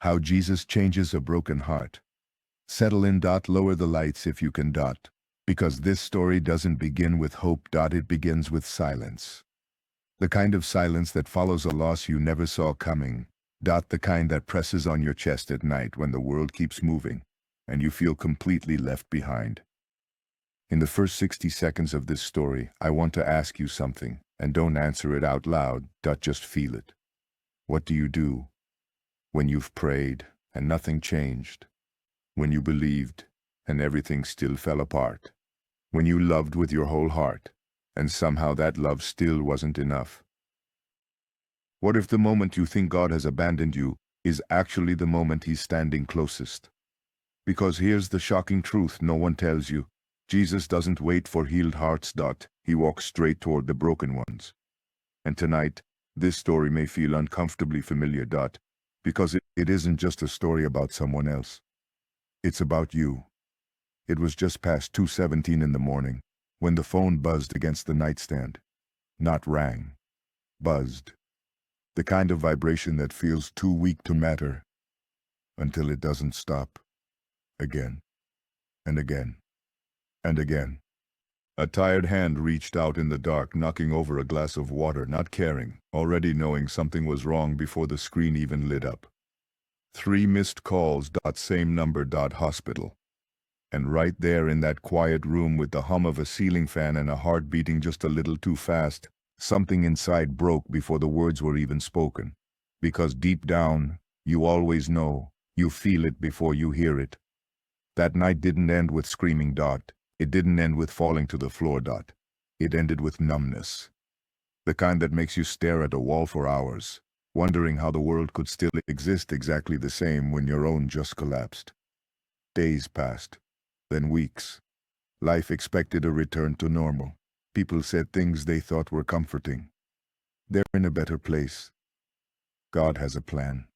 How Jesus changes a broken heart. Settle in. Lower the lights if you can. Because this story doesn't begin with hope. It begins with silence. The kind of silence that follows a loss you never saw coming. The kind that presses on your chest at night when the world keeps moving, and you feel completely left behind. In the first 60 seconds of this story, I want to ask you something, and don't answer it out loud. Just feel it. What do you do when you've prayed and nothing changed? When you believed and everything still fell apart? When you loved with your whole heart, and somehow that love still wasn't enough? What if the moment you think God has abandoned you is actually the moment He's standing closest? Because here's the shocking truth no one tells you. Jesus doesn't wait for healed hearts. He walks straight toward the broken ones. And tonight, this story may feel uncomfortably familiar. Because it isn't just a story about someone else. It's about you. It was just past 2:17 in the morning, when the phone buzzed against the nightstand. Not rang. Buzzed. The kind of vibration that feels too weak to matter, until it doesn't stop. Again. And again. And again. A tired hand reached out in the dark, knocking over a glass of water, not caring, already knowing something was wrong before the screen even lit up. 3 missed calls. Same number. Hospital. And right there in that quiet room with the hum of a ceiling fan and a heart beating just a little too fast, something inside broke before the words were even spoken. Because deep down, you always know, you feel it before you hear it. That night didn't end with screaming. It didn't end with falling to the floor. It ended with numbness. The kind that makes you stare at a wall for hours, wondering how the world could still exist exactly the same when your own just collapsed. Days passed. Then weeks. Life expected a return to normal. People said things they thought were comforting. They're in a better place. God has a plan.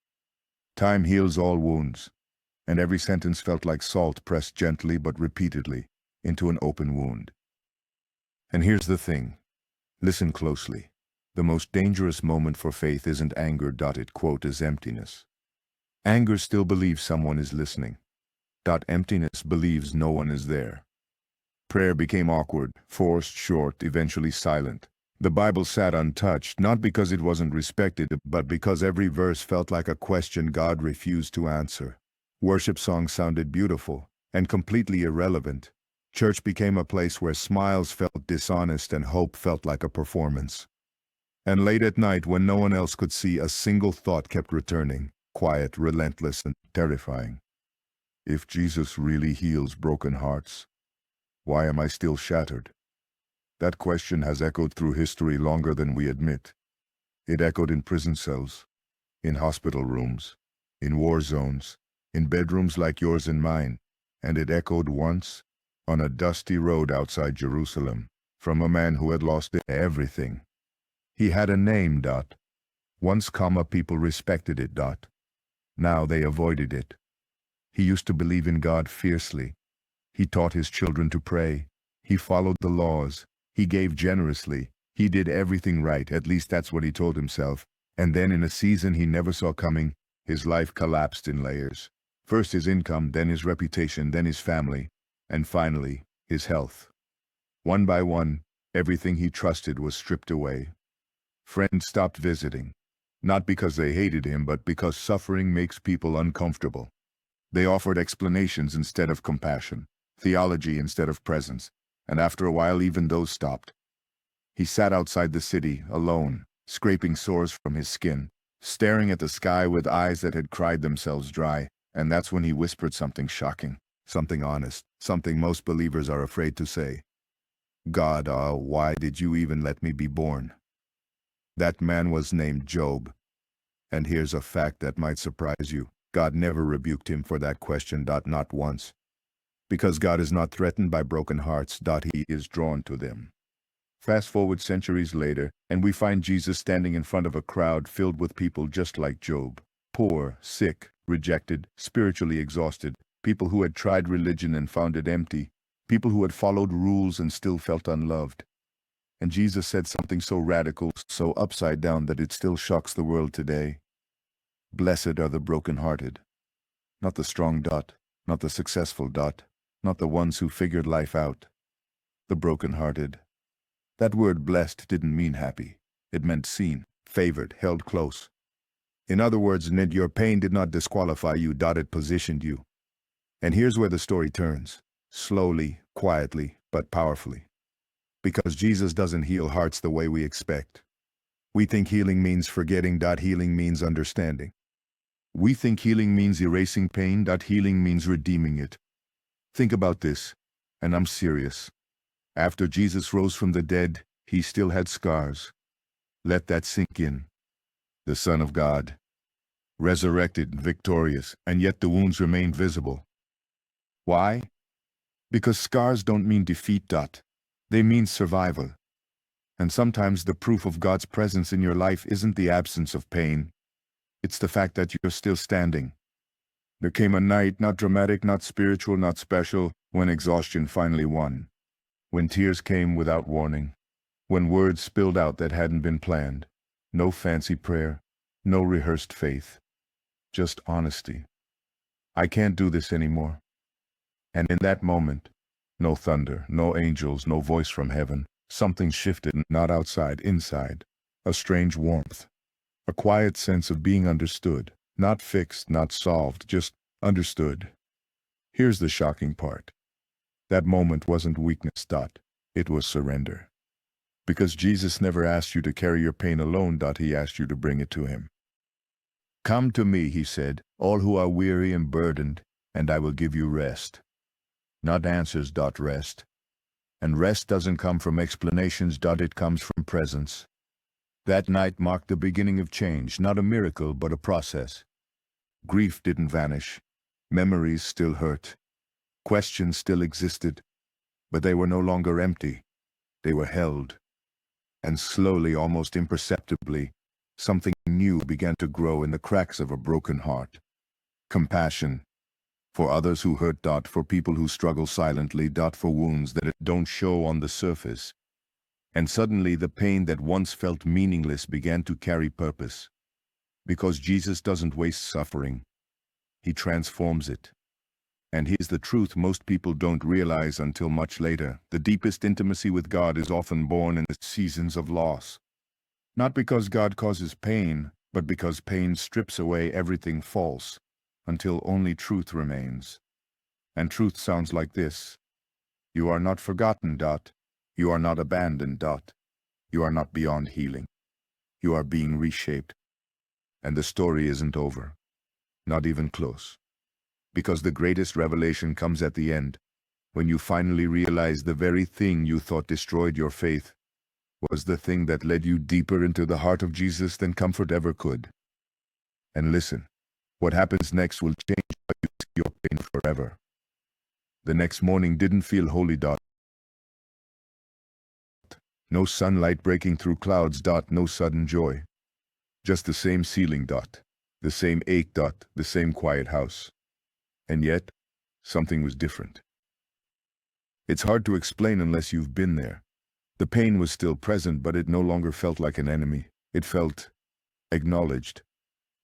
Time heals all wounds. And every sentence felt like salt pressed gently but repeatedly into an open wound. And here's the thing. Listen closely. The most dangerous moment for faith isn't anger. It is emptiness. Anger still believes someone is listening. Emptiness believes no one is there. Prayer became awkward, forced, short, eventually silent. The Bible sat untouched, not because it wasn't respected, but because every verse felt like a question God refused to answer. Worship songs sounded beautiful and completely irrelevant. Church became a place where smiles felt dishonest and hope felt like a performance. And late at night, when no one else could see, a single thought kept returning, quiet, relentless, and terrifying. If Jesus really heals broken hearts, why am I still shattered? That question has echoed through history longer than we admit. It echoed in prison cells, in hospital rooms, in war zones, in bedrooms like yours and mine, and it echoed once, on a dusty road outside Jerusalem, from a man who had lost everything. He had a name. Once, people respected it. Now they avoided it. He used to believe in God fiercely. He taught his children to pray. He followed the laws. He gave generously. He did everything right, at least that's what he told himself. And then in a season he never saw coming, his life collapsed in layers. First his income, then his reputation, then his family, and finally, his health. One by one, everything he trusted was stripped away. Friends stopped visiting. Not because they hated him, but because suffering makes people uncomfortable. They offered explanations instead of compassion, theology instead of presence, and after a while even those stopped. He sat outside the city, alone, scraping sores from his skin, staring at the sky with eyes that had cried themselves dry, and that's when he whispered something shocking, something honest, something most believers are afraid to say. God, why did you even let me be born? That man was named Job. And here's a fact that might surprise you. God never rebuked him for that question. Not once. Because God is not threatened by broken hearts. He is drawn to them. Fast forward centuries later, and we find Jesus standing in front of a crowd filled with people just like Job. Poor, sick, rejected, spiritually exhausted, people who had tried religion and found it empty, people who had followed rules and still felt unloved. And Jesus said something so radical, so upside down that it still shocks the world today. Blessed are the broken-hearted. Not the strong dot, not the successful dot, not the ones who figured life out. The broken-hearted. That word blessed didn't mean happy. It meant seen, favored, held close. In other words, Ned, your pain did not disqualify you, it positioned you. And here's where the story turns. Slowly, quietly, but powerfully. Because Jesus doesn't heal hearts the way we expect. We think healing means forgetting. Healing means understanding. We think healing means erasing pain. Healing means redeeming it. Think about this, and I'm serious. After Jesus rose from the dead, he still had scars. Let that sink in. The Son of God, resurrected and victorious, and yet the wounds remain visible. Why? Because scars don't mean defeat. They mean survival. And sometimes the proof of God's presence in your life isn't the absence of pain. It's the fact that you're still standing. There came a night, not dramatic, not spiritual, not special, when exhaustion finally won. When tears came without warning. When words spilled out that hadn't been planned. No fancy prayer, no rehearsed faith. Just honesty. I can't do this anymore. And in that moment, no thunder, no angels, no voice from heaven. Something shifted, not outside, inside. A strange warmth. A quiet sense of being understood. Not fixed, not solved, just understood. Here's the shocking part. That moment wasn't weakness. It was surrender. Because Jesus never asked you to carry your pain alone. He asked you to bring it to him. Come to me, he said, all who are weary and burdened, and I will give you rest. Not answers. Rest. And rest doesn't come from explanations. It comes from presence. That night marked the beginning of change, not a miracle, but a process. Grief didn't vanish. Memories still hurt. Questions still existed. But they were no longer empty. They were held. And slowly, almost imperceptibly, something new began to grow in the cracks of a broken heart. Compassion. For others who hurt. For people who struggle silently. For wounds that don't show on the surface. And suddenly the pain that once felt meaningless began to carry purpose. Because Jesus doesn't waste suffering. He transforms it. And here's the truth most people don't realize until much later. The deepest intimacy with God is often born in the seasons of loss. Not because God causes pain, but because pain strips away everything false, until only truth remains. And truth sounds like this. You are not forgotten. You are not abandoned. You are not beyond healing. You are being reshaped. And the story isn't over. Not even close. Because the greatest revelation comes at the end, when you finally realize the very thing you thought destroyed your faith was the thing that led you deeper into the heart of Jesus than comfort ever could. And listen, what happens next will change how you see your pain forever. The next morning didn't feel holy. No sunlight breaking through clouds. No sudden joy. Just the same ceiling. The same ache. The same quiet house. And yet, something was different. It's hard to explain unless you've been there. The pain was still present, but it no longer felt like an enemy. It felt acknowledged.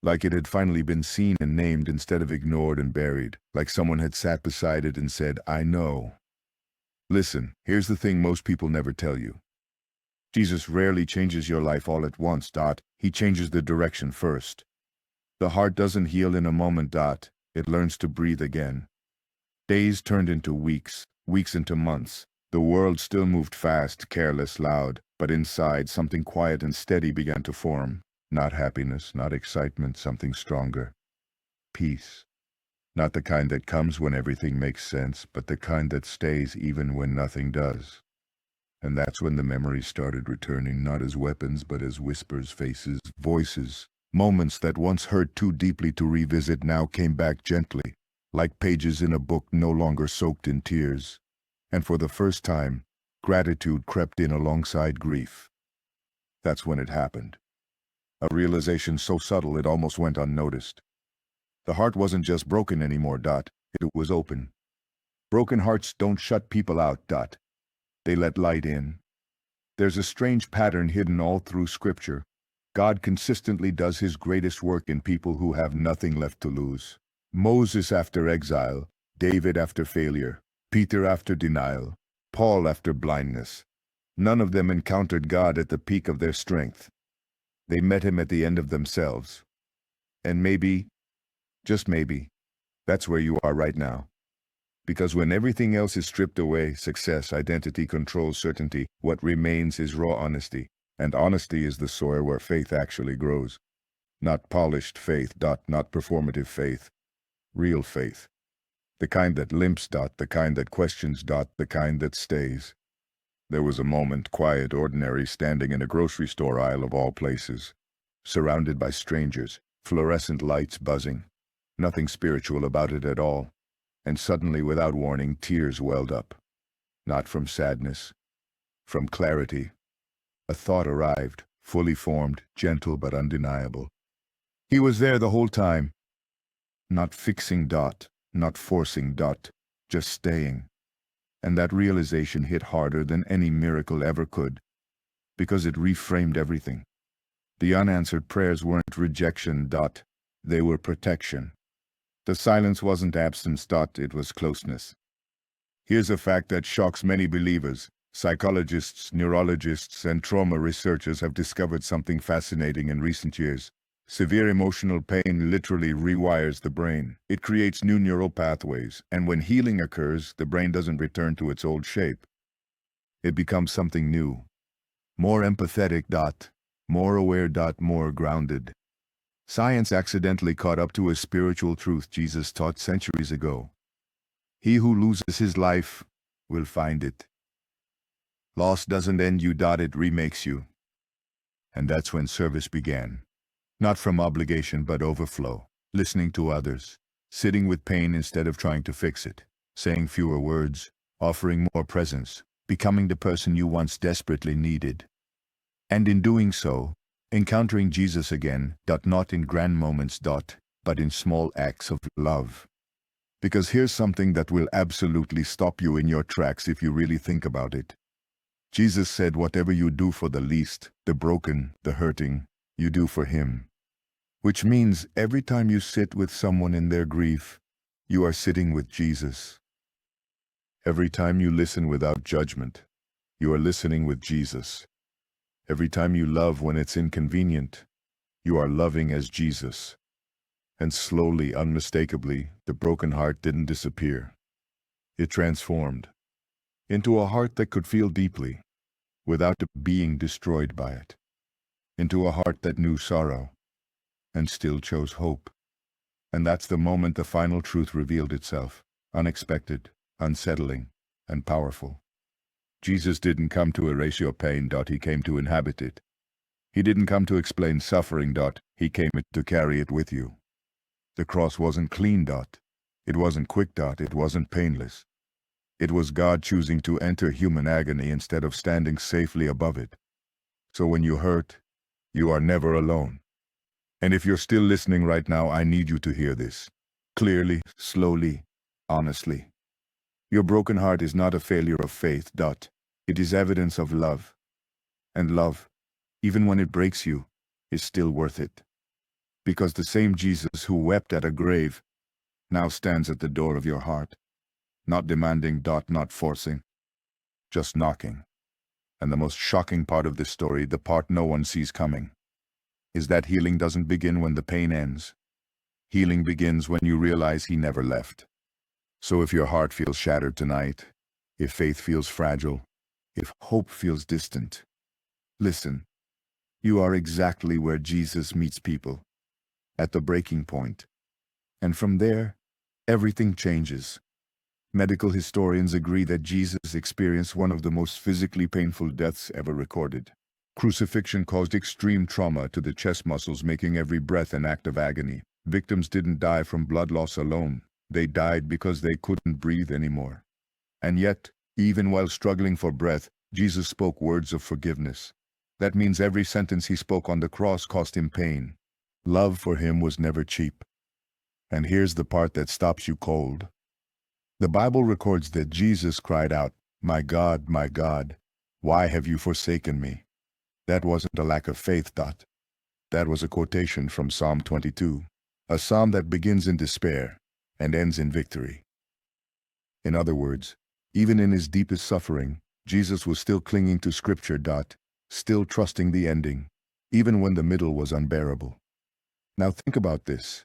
Like it had finally been seen and named instead of ignored and buried. Like someone had sat beside it and said, I know. Listen, here's the thing most people never tell you. Jesus rarely changes your life all at once. He changes the direction first. The heart doesn't heal in a moment. It learns to breathe again. Days turned into weeks, weeks into months. The world still moved fast, careless, loud, but inside something quiet and steady began to form. Not happiness, not excitement, something stronger. Peace. Not the kind that comes when everything makes sense, but the kind that stays even when nothing does. And that's when the memories started returning, not as weapons, but as whispers, faces, voices. Moments that once hurt too deeply to revisit now came back gently, like pages in a book no longer soaked in tears. And for the first time, gratitude crept in alongside grief. That's when it happened. A realization so subtle it almost went unnoticed. The heart wasn't just broken anymore. It was open. Broken hearts don't shut people out. They let light in. There's a strange pattern hidden all through Scripture. God consistently does his greatest work in people who have nothing left to lose. Moses after exile, David after failure, Peter after denial, Paul after blindness. None of them encountered God at the peak of their strength. They met him at the end of themselves. And maybe, just maybe, that's where you are right now. Because when everything else is stripped away, success, identity, control, certainty, what remains is raw honesty. And honesty is the soil where faith actually grows. Not polished faith, not performative faith. Real faith. The kind that limps, the kind that questions, the kind that stays. There was a moment, quiet, ordinary, standing in a grocery store aisle of all places. Surrounded by strangers, fluorescent lights buzzing. Nothing spiritual about it at all. And suddenly, without warning, tears welled up. Not from sadness. From clarity. A thought arrived, fully formed, gentle but undeniable. He was there the whole time. Not fixing, not forcing, just staying. And that realization hit harder than any miracle ever could. Because it reframed everything. The unanswered prayers weren't rejection, they were protection. The silence wasn't absence, it was closeness. Here's a fact that shocks many believers. Psychologists, neurologists, and trauma researchers have discovered something fascinating in recent years. Severe emotional pain literally rewires the brain. It creates new neural pathways, and when healing occurs, the brain doesn't return to its old shape. It becomes something new. More empathetic, more aware, more grounded. Science accidentally caught up to a spiritual truth Jesus taught centuries ago. He who loses his life will find it. Loss doesn't end you, it remakes you. And that's when service began. Not from obligation but overflow, listening to others, sitting with pain instead of trying to fix it, saying fewer words, offering more presence, becoming the person you once desperately needed. And in doing so, encountering Jesus again, not in grand moments, but in small acts of love. Because here's something that will absolutely stop you in your tracks if you really think about it. Jesus said, whatever you do for the least, the broken, the hurting, you do for him. Which means every time you sit with someone in their grief, you are sitting with Jesus. Every time you listen without judgment, you are listening with Jesus. Every time you love when it's inconvenient, you are loving as Jesus. And slowly, unmistakably, the broken heart didn't disappear. It transformed into a heart that could feel deeply, without being destroyed by it. Into a heart that knew sorrow, and still chose hope. And that's the moment the final truth revealed itself, unexpected, unsettling, and powerful. Jesus didn't come to erase your pain, he came to inhabit it. He didn't come to explain suffering, he came to carry it with you. The cross wasn't clean, it wasn't quick, it wasn't painless. It was God choosing to enter human agony instead of standing safely above it. So when you hurt, you are never alone. And if you're still listening right now, I need you to hear this. Clearly, slowly, honestly. Your broken heart is not a failure of faith, it is evidence of love. And love, even when it breaks you, is still worth it. Because the same Jesus who wept at a grave now stands at the door of your heart. Not demanding, not forcing, just knocking. And the most shocking part of this story, the part no one sees coming, is that healing doesn't begin when the pain ends. Healing begins when you realize he never left. So if your heart feels shattered tonight, if faith feels fragile, if hope feels distant, listen. You are exactly where Jesus meets people, at the breaking point. And from there, everything changes. Medical historians agree that Jesus experienced one of the most physically painful deaths ever recorded. Crucifixion caused extreme trauma to the chest muscles, making every breath an act of agony. Victims didn't die from blood loss alone. They died because they couldn't breathe anymore. And yet, even while struggling for breath, Jesus spoke words of forgiveness. That means every sentence he spoke on the cross cost him pain. Love for him was never cheap. And here's the part that stops you cold. The Bible records that Jesus cried out, my God, why have you forsaken me?" That wasn't a lack of faith, That was a quotation from Psalm 22, a psalm that begins in despair and ends in victory. In other words, even in his deepest suffering, Jesus was still clinging to Scripture. Still trusting the ending, even when the middle was unbearable. Now think about this.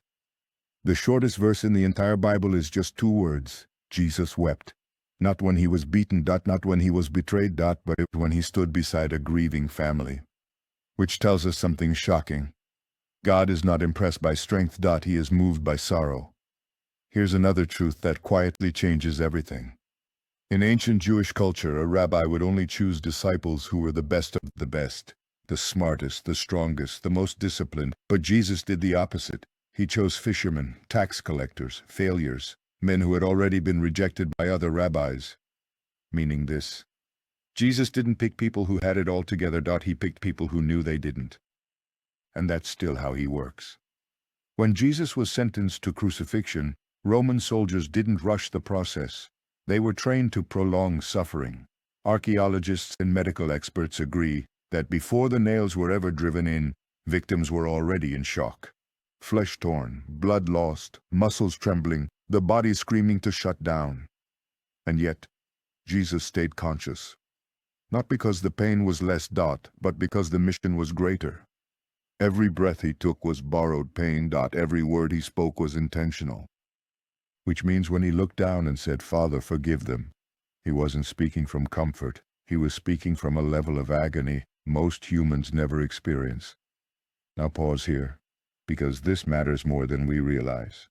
The shortest verse in the entire Bible is just 2 words. Jesus wept. Not when he was beaten. Not when he was betrayed. But when he stood beside a grieving family. Which tells us something shocking. God is not impressed by strength. He is moved by sorrow. Here's another truth that quietly changes everything. In ancient Jewish culture, a rabbi would only choose disciples who were the best of the best, the smartest, the strongest, the most disciplined. But Jesus did the opposite. He chose fishermen, tax collectors, failures, men who had already been rejected by other rabbis. Meaning this: Jesus didn't pick people who had it all together. He picked people who knew they didn't. And that's still how he works. When Jesus was sentenced to crucifixion, Roman soldiers didn't rush the process. They were trained to prolong suffering. Archaeologists and medical experts agree that before the nails were ever driven in, victims were already in shock. Flesh torn, blood lost, muscles trembling, the body screaming to shut down. And yet, Jesus stayed conscious. Not because the pain was less, but because the mission was greater. Every breath he took was borrowed pain. Every word he spoke was intentional. Which means when he looked down and said, "Father, forgive them," he wasn't speaking from comfort. He was speaking from a level of agony most humans never experience. Now pause here, because this matters more than we realize.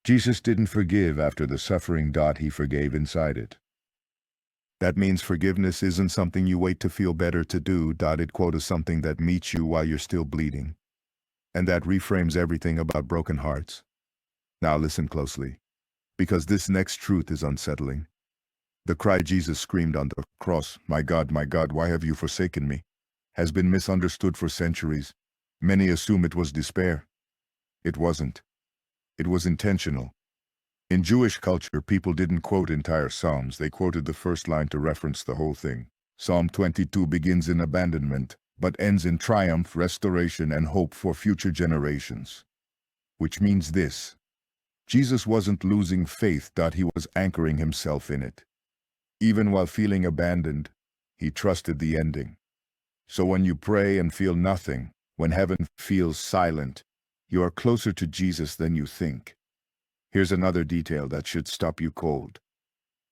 Jesus didn't forgive after the suffering. He forgave inside it. That means forgiveness isn't something you wait to feel better to do. It quotes something that meets you while you're still bleeding. And that reframes everything about broken hearts. Now listen closely, because this next truth is unsettling. The cry Jesus screamed on the cross, my God, why have you forsaken me?" has been misunderstood for centuries. Many assume it was despair. It wasn't. It was intentional. In Jewish culture, people didn't quote entire psalms. They quoted the first line to reference the whole thing. Psalm 22 begins in abandonment, but ends in triumph, restoration, and hope for future generations. Which means this: Jesus wasn't losing faith. He was anchoring himself in it. Even while feeling abandoned, he trusted the ending. So when you pray and feel nothing, when heaven feels silent, you are closer to Jesus than you think. Here's another detail that should stop you cold.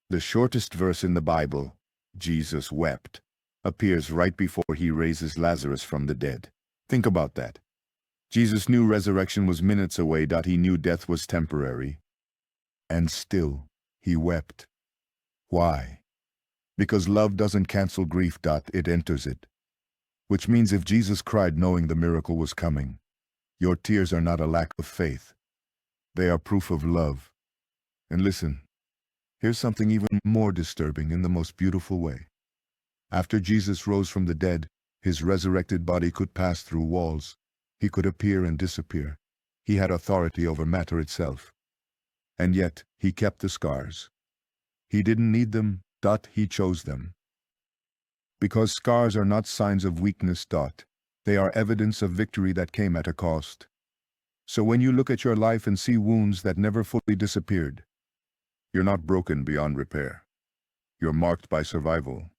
The shortest verse in the Bible, Jesus wept, appears right before he raises Lazarus from the dead. Think about that. Jesus knew resurrection was minutes away. He knew death was temporary. And still, he wept. Why? Because love doesn't cancel grief. It enters it. Which means if Jesus cried knowing the miracle was coming, your tears are not a lack of faith. They are proof of love. And listen, here's something even more disturbing in the most beautiful way. After Jesus rose from the dead, his resurrected body could pass through walls. He could appear and disappear. He had authority over matter itself. And yet, he kept the scars. He didn't need them. He chose them. Because scars are not signs of weakness. They are evidence of victory that came at a cost. So when you look at your life and see wounds that never fully disappeared, you're not broken beyond repair. You're marked by survival.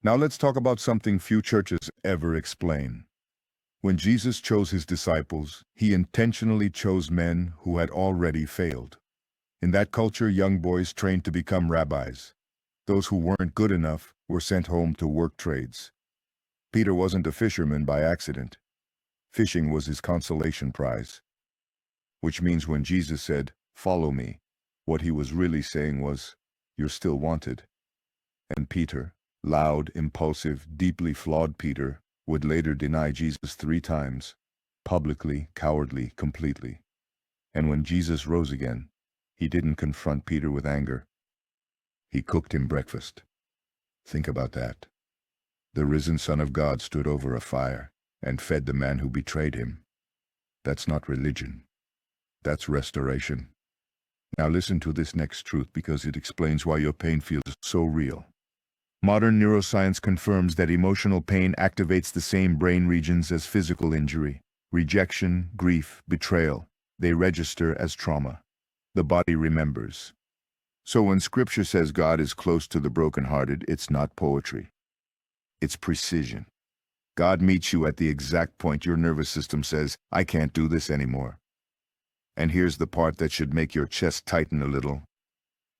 Now let's talk about something few churches ever explain. When Jesus chose his disciples, he intentionally chose men who had already failed. In that culture, young boys trained to become rabbis. Those who weren't good enough were sent home to work trades. Peter wasn't a fisherman by accident. Fishing was his consolation prize. Which means when Jesus said, "Follow me," what he was really saying was, "You're still wanted." And Peter, loud, impulsive, deeply flawed Peter, would later deny Jesus 3 times, publicly, cowardly, completely. And when Jesus rose again, he didn't confront Peter with anger. He cooked him breakfast. Think about that. The risen Son of God stood over a fire and fed the man who betrayed him. That's not religion. That's restoration. Now listen to this next truth because it explains why your pain feels so real. Modern neuroscience confirms that emotional pain activates the same brain regions as physical injury. Rejection, grief, betrayal, they register as trauma. The body remembers. So when Scripture says God is close to the brokenhearted, it's not poetry. It's precision. God meets you at the exact point your nervous system says, I can't do this anymore. And here's the part that should make your chest tighten a little.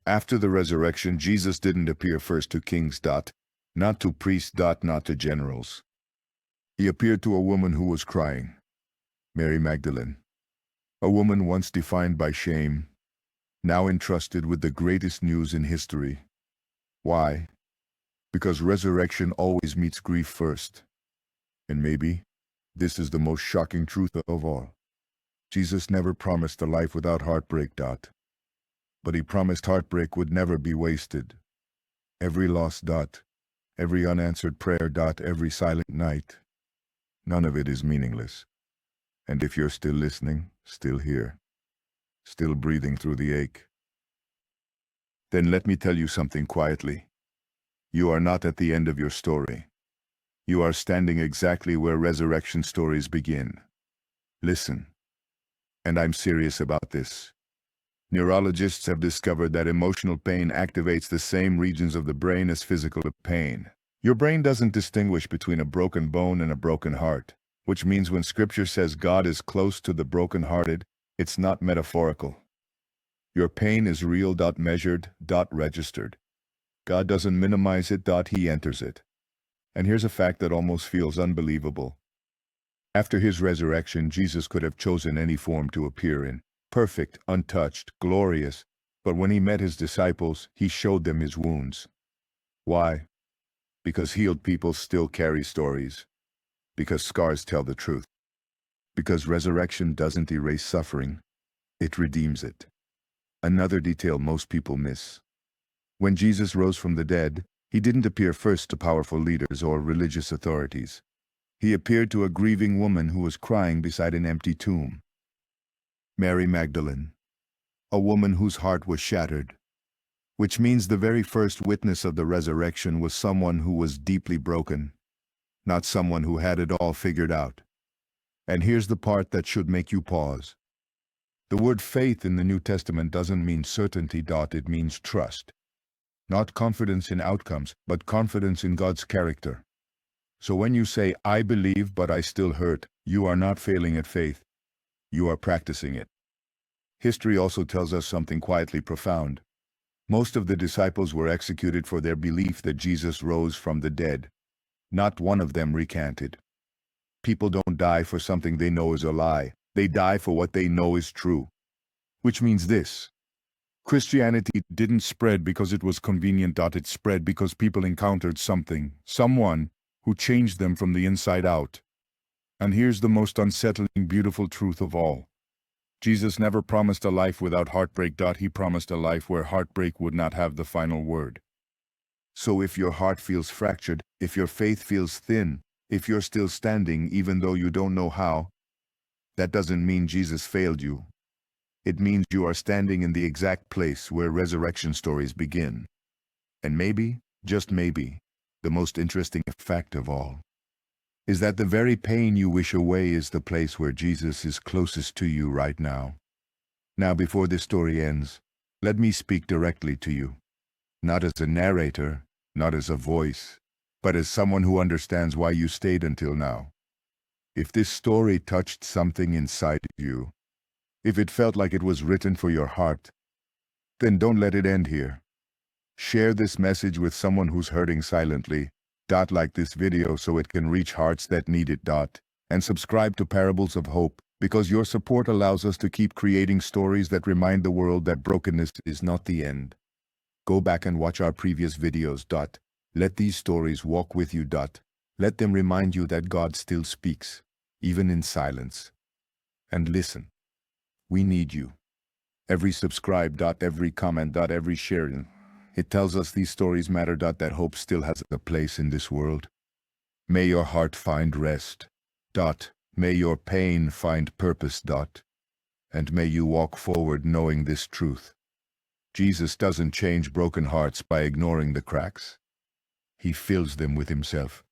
After the resurrection, Jesus didn't appear first to kings, not to priests, not to generals. He appeared to a woman who was crying, Mary Magdalene. A woman once defined by shame, now entrusted with the greatest news in history. Why? Because resurrection always meets grief first. And maybe this is the most shocking truth of all. Jesus never promised a life without heartbreak, but he promised heartbreak would never be wasted. Every lost, every unanswered prayer, every silent night, none of it is meaningless. And if you're still listening, still here, still breathing through the ache, then let me tell you something quietly. You are not at the end of your story. You are standing exactly where resurrection stories begin. Listen. And I'm serious about this. Neurologists have discovered that emotional pain activates the same regions of the brain as physical pain. Your brain doesn't distinguish between a broken bone and a broken heart, which means when Scripture says God is close to the brokenhearted, it's not metaphorical. Your pain is real, measured, registered. God doesn't minimize it, he enters it. And here's a fact that almost feels unbelievable. After his resurrection, Jesus could have chosen any form to appear in. Perfect, untouched, glorious. But when he met his disciples, he showed them his wounds. Why? Because healed people still carry stories. Because scars tell the truth. Because resurrection doesn't erase suffering, it redeems it. Another detail most people miss. When Jesus rose from the dead, he didn't appear first to powerful leaders or religious authorities. He appeared to a grieving woman who was crying beside an empty tomb. Mary Magdalene, a woman whose heart was shattered. Which means the very first witness of the resurrection was someone who was deeply broken, not someone who had it all figured out. And here's the part that should make you pause. The word faith in the New Testament doesn't mean certainty, it means trust. Not confidence in outcomes, but confidence in God's character. So when you say, I believe but I still hurt, you are not failing at faith. You are practicing it. History also tells us something quietly profound. Most of the disciples were executed for their belief that Jesus rose from the dead. Not one of them recanted. People don't die for something they know is a lie. They die for what they know is true. Which means this. Christianity didn't spread because it was convenient. It spread because people encountered something, someone, who changed them from the inside out. And here's the most unsettling, beautiful truth of all. Jesus never promised a life without heartbreak. He promised a life where heartbreak would not have the final word. So if your heart feels fractured, if your faith feels thin, if you're still standing even though you don't know how, that doesn't mean Jesus failed you. It means you are standing in the exact place where resurrection stories begin. And maybe, just maybe, the most interesting fact of all is that the very pain you wish away is the place where Jesus is closest to you right now. Now, before this story ends, let me speak directly to you. Not as a narrator, not as a voice, but as someone who understands why you stayed until now. If this story touched something inside you, if it felt like it was written for your heart, then don't let it end here. Share this message with someone who's hurting silently. Like this video so it can reach hearts that need it. And subscribe to Parables of Hope, because your support allows us to keep creating stories that remind the world that brokenness is not the end. Go back and watch our previous videos. Let these stories walk with you. Let them remind you that God still speaks, even in silence. And listen, we need you. Every subscribe. Every comment. Every sharing. It tells us these stories matter. That hope still has a place in this world. May your heart find rest. May your pain find purpose. And may you walk forward knowing this truth. Jesus doesn't change broken hearts by ignoring the cracks. He fills them with himself.